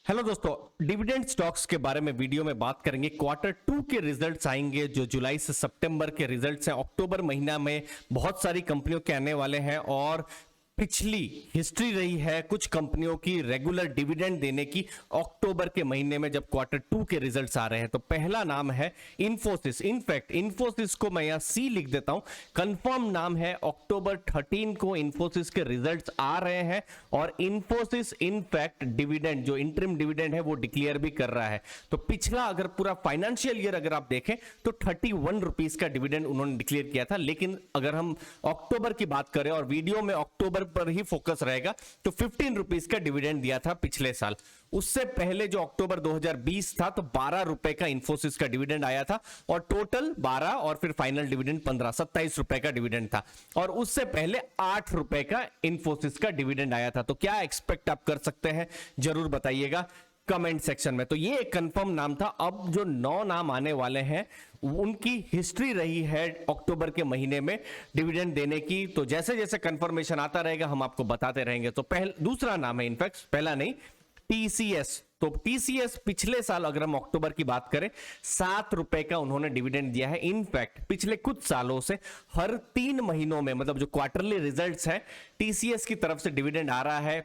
Hello दोस्तों, dividend stocks के बारे में वीडियो में बात करेंगे। क्वार्टर टू के रिजल्ट्स आएंगे जो जुलाई से सितंबर के रिजल्ट्स हैं। अक्टूबर महीना में बहुत सारी कंपनियों के आने वाले हैं और पिछली हिस्ट्री रही है कुछ कंपनियों की रेगुलर डिविडेंड देने की अक्टूबर के महीने में जब क्वार्टर टू के रिजल्ट्स आ रहे हैं। तो पहला नाम है इंफोसिस। इनफैक्ट इंफोसिस को मैं यहां सी लिख देता हूं, कंफर्म नाम है। अक्टूबर 13 को इंफोसिस के रिजल्ट्स आ रहे हैं और इंफोसिस इनफैक्ट डिविडेंड जो इंटरिम डिविडेंड है वो डिक्लेयर भी कर रहा है। तो पिछला अगर पूरा फाइनेंशियल ईयर अगर आप देखें तो 31 रुपीस का डिविडेंड उन्होंने डिक्लेयर किया था। लेकिन अगर हम अक्टूबर की बात करें और वीडियो में अक्टूबर पर ही फोकस रहेगा तो 15 रुपीस का डिविडेंड दिया था पिछले साल। उससे पहले जो अक्टूबर 2020 था तो 12 रुपए का इंफोसिस का डिविडेंड आया था और टोटल 12 और फिर फाइनल डिविडेंड 15, 27 रुपए का डिविडेंड था। और उससे पहले 8 रुपए का इंफोसिस का डिविडेंड आया था। तो क्या एक्सपेक्ट आप कर सकते हैं, जरूर बताइएगा कमेंट सेक्शन में। तो ये एक कंफर्म नाम था। अब जो 9 नाम आने वाले हैं उनकी हिस्ट्री रही है अक्टूबर के महीने में डिविडेंड देने की। तो जैसे जैसे कंफर्मेशन आता रहेगा हम आपको बताते रहेंगे। तो दूसरा नाम है, इनफैक्ट पहला नहीं, टीसीएस। तो टीसीएस पिछले साल अगर हम अक्टूबर की बात करें 7 रुपए का उन्होंने डिविडेंड दिया है। इनफैक्ट पिछले कुछ सालों से हर 3 महीनों में, मतलब जो क्वार्टरली रिजल्ट्स है, टीसीएस की तरफ से डिविडेंड आ रहा है।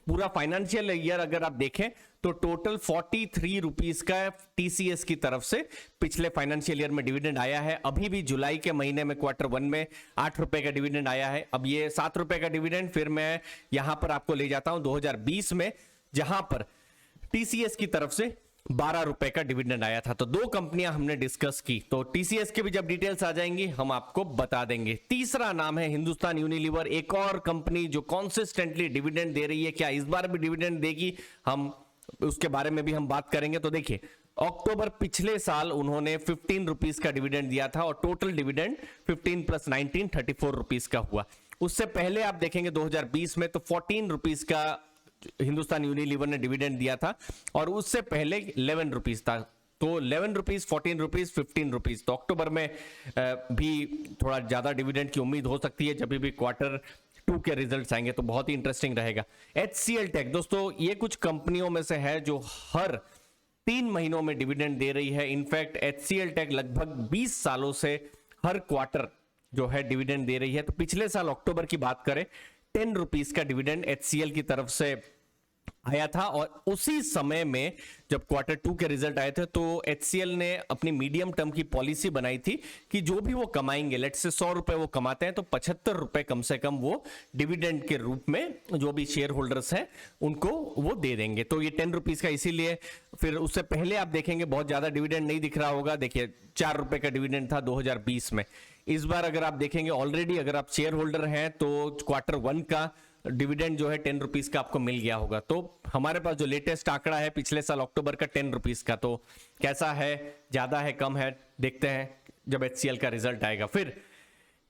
पूरा फाइनेंशियल ईयर अगर आप देखें तो टोटल 43 रुपीस का टीसीएस की तरफ से पिछले फाइनेंशियल ईयर में डिविडेंड आया है। अभी भी जुलाई के महीने में क्वार्टर 1 में 8 रुपए का डिविडेंड आया है। अब ये 7 रुपए का डिविडेंड फिर मैं यहां पर आपको ले जाता हूं 2020 में, जहां पर टीसीएस की तरफ से 12 रुपए का डिविडेंड आया था। तो 2 कंपनियां हमने डिस्कस की। तो टीसीएस के भी जब डिटेल्स आ जाएंगी हम आपको बता देंगे। तीसरा नाम है हिंदुस्तान यूनिलीवर, एक और कंपनी जो कॉन्सिस्टेंटली डिविडेंड दे रही है। क्या इस बार भी डिविडेंड देगी, हम उसके बारे में भी हम बात करेंगे। तो देखिए, अक्टूबर पिछले साल उन्होंने 15 रुपीस का डिविडेंड दिया था और टोटल डिविडेंड 15 प्लस 19 34 रुपीस का हुआ। उससे पहले आप देखेंगे 2020 में तो 14 रुपीस का हिंदुस्तान यूनिलीवर ने डिविडेंड दिया था और उससे पहले 11 रुपीस था। तो 11 रुपीस, 14 रुपीस, 15 रुपीस। तो अक्टूबर में भी थोड़ा ज्यादा डिविडेंड की उम्मीद हो सकती है जब भी क्वार्टर 2 के रिजल्ट्स आएंगे। तो बहुत ही इंटरेस्टिंग रहेगा। HCL टेक दोस्तों, ये कुछ कंपनियों में से है जो हर 3 महीनों में डिविडेंड दे रही है। इनफैक्ट HCL टेक लगभग 20 सालों से हर क्वार्टर जो है डिविडेंड दे रही है। तो पिछले साल अक्टूबर की बात करें 10 रुपीस का डिविडेंड HCL की तरफ से आया था और उसी समय में जब क्वार्टर 2 के रिजल्ट आए थे तो HCL ने अपनी मीडियम टर्म की पॉलिसी बनाई थी कि जो भी वो कमाएंगे, लेट से 100 रुपए वो कमाते हैं तो 75 रुपए कम से कम वो डिविडेंड के रूप में जो भी शेयर होल्डर्स हैं उनको वो दे देंगे। तो ये 10 रुपीस का, इसीलिए फिर उससे पहले आप देखेंगे बहुत ज्यादा डिविडेंड नहीं दिख रहा होगा। देखिए 4 रुपए का डिविडेंड था 2020 में। इस बार अगर आप देखेंगे ऑलरेडी अगर आप शेयर होल्डर हैं तो क्वार्टर 1 का डिविडेंड जो है 10 रुपीस का आपको मिल गया होगा। तो हमारे पास जो लेटेस्ट आंकड़ा है पिछले साल अक्टूबर का 10 रुपीस का, तो कैसा है, ज्यादा है, कम है, देखते हैं जब HCL का रिजल्ट आएगा। फिर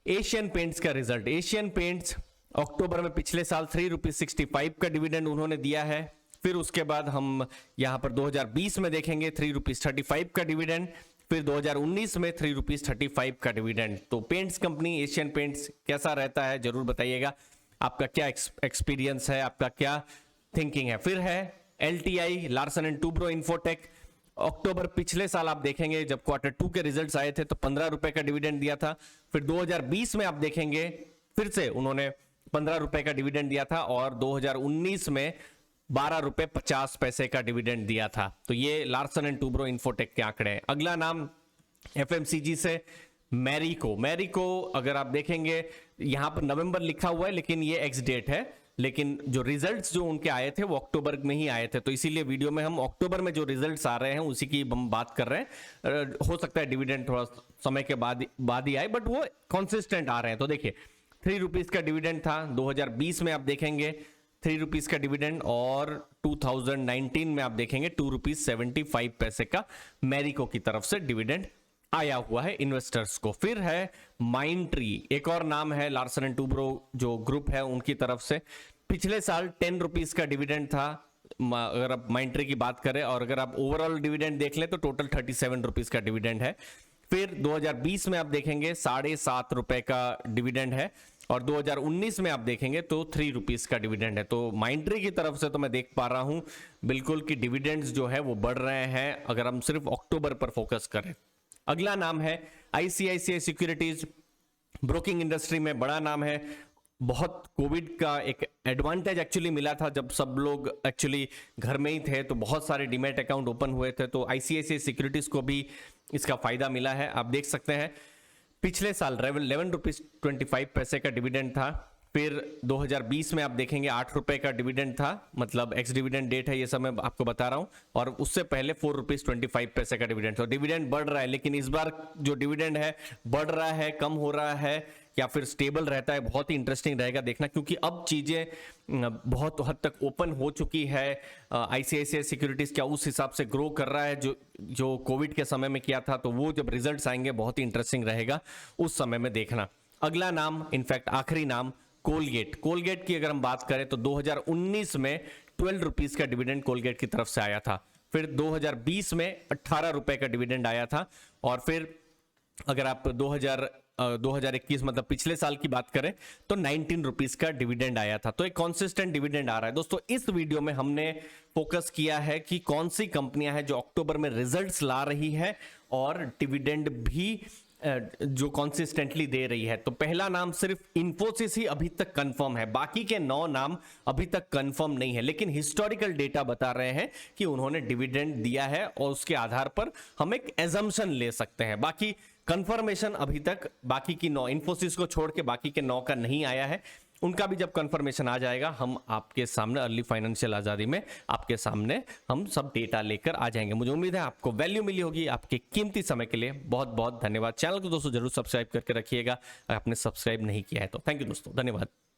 एशियन पेंट्स का रिजल्ट। एशियन पेंट्स अक्टूबर में पिछले साल 3 रुपीज 65 का डिविडेंड उन्होंने दिया है। फिर उसके बाद हम यहां पर 2020 में देखेंगे 3 रुपीज 35 का डिविडेंड, फिर 2019 में 3 रुपीज 35 का डिविडेंड। तो पेंट्स कंपनी एशियन पेंट्स कैसा रहता है जरूर बताइएगा, आपका क्या एक्सपीरियंस है, आपका क्या थिंकिंग है। फिर है LTI, Larsen and Toubro Infotech. अक्टूबर पिछले साल आप देखेंगे जब क्वार्टर 2 के रिजल्ट्स आए थे तो 15 रुपए का डिविडेंड दिया था। फिर 2020 में आप देखेंगे फिर से उन्होंने 15 रुपए का डिविडेंड दिया था और 2019 में 12 रुपए 50 पैसे का डिविडेंड दिया था। तो ये लार्सन एंड टूब्रो इन्फोटेक के आंकड़े हैं। अगला नाम FMCG से मैरिको अगर आप देखेंगे यहां पर नवंबर लिखा हुआ है लेकिन ये एक्स डेट है, लेकिन जो रिजल्ट्स जो उनके आए थे वो अक्टूबर में ही आए थे। तो इसीलिए वीडियो में हम अक्टूबर में जो रिजल्ट्स आ रहे हैं उसी की हम बात कर रहे हैं। हो सकता है डिविडेंड थोड़ा समय के बाद ही आए, बट वो कॉन्सिस्टेंट आ रहे हैं। तो देखिए 3 रुपीज का डिविडेंड था 2020 में, आप देखेंगे 3 रुपीज का डिविडेंड, और 2019 में आप देखेंगे 2 रुपीज 75 पैसे का मैरिको की तरफ से डिविडेंड आया हुआ है इन्वेस्टर्स को। फिर है माइंट्री, एक और नाम है लार्सन एंड टूब्रो जो ग्रुप है उनकी तरफ से। पिछले साल 10 रुपीज का डिविडेंड था अगर आप माइंट्री की बात करें, और अगर आप ओवरऑल डिविडेंड देख लें तो टोटल 37 रुपीज का डिविडेंड है। फिर 2020 में आप देखेंगे 7.5 रुपए का डिविडेंड है और 2019 में आप देखेंगे तो 3 रुपीस का डिविडेंड है। तो माइंडट्री की तरफ से तो मैं देख पा रहा हूं बिल्कुल कि डिविडेंड्स जो है वो बढ़ रहे हैं, अगर हम सिर्फ अक्टूबर पर फोकस करें। अगला नाम है आईसीआईसीआई सिक्योरिटीज, ब्रोकिंग इंडस्ट्री में बड़ा नाम है। बहुत कोविड का एक एडवांटेज एक्चुअली मिला था, जब सब लोग एक्चुअली घर में ही थे तो बहुत सारे डीमैट अकाउंट ओपन हुए थे, तो आईसीआईसीआई सिक्योरिटीज को भी इसका फायदा मिला है। आप देख सकते हैं पिछले साल 11 रुपीज 25 पैसे का डिविडेंड था। फिर 2020 में आप देखेंगे 8 रुपए का डिविडेंड था, मतलब एक्स डिविडेंड डेट है ये सब मैं आपको बता रहा हूं, और उससे पहले 4 रुपीज 25 पैसे का डिविडेंड। तो डिविडेंड बढ़ रहा है, लेकिन इस बार जो डिविडेंड है बढ़ रहा है, कम हो रहा है या फिर स्टेबल रहता है, बहुत ही इंटरेस्टिंग रहेगा देखना, क्योंकि अब चीजें बहुत हद तक ओपन हो चुकी है। आईसीआईसीआई सिक्योरिटीज क्या उस हिसाब से ग्रो कर रहा है जो कोविड के समय में किया था, तो वो जब रिजल्ट्स आएंगे बहुत ही इंटरेस्टिंग रहेगा उस समय में देखना। अगला नाम, इनफैक्ट आखिरी नाम, कोलगेट। कोलगेट की अगर हम बात करें तो 2019 में 12 रुपीस का डिविडेंड कोलगेट की तरफ से आया था। फिर 2020 में 18 रुपए का डिविडेंड आया था, और फिर अगर आप 2021 मतलब पिछले साल की बात करें तो 19 रुपीस का डिविडेंड आया था। तो एक कॉन्सिस्टेंट डिविडेंड आ रहा है। दोस्तों इस वीडियो में हमने फोकस किया है कि कौन सी कंपनियां हैं जो अक्टूबर में रिजल्ट्स ला रही है और डिविडेंड भी जो कंसिस्टेंटली दे रही है। तो पहला नाम सिर्फ इन्फोसिस ही अभी तक कंफर्म है, बाकी के 9 नाम अभी तक कंफर्म नहीं है, लेकिन हिस्टोरिकल डेटा बता रहे हैं कि उन्होंने डिविडेंड दिया है और उसके आधार पर हम एक एजम्पशन ले सकते हैं। बाकी कंफर्मेशन अभी तक बाकी की 9, इन्फोसिस को छोड़ के बाकी के 9 का नहीं आया है। उनका भी जब कंफर्मेशन आ जाएगा हम आपके सामने अर्ली फाइनेंशियल आजादी में आपके सामने हम सब डेटा लेकर आ जाएंगे। मुझे उम्मीद है आपको वैल्यू मिली होगी। आपके कीमती समय के लिए बहुत बहुत धन्यवाद। चैनल को दोस्तों जरूर सब्सक्राइब करके रखिएगा अगर आपने सब्सक्राइब नहीं किया है तो। थैंक यू दोस्तों, धन्यवाद।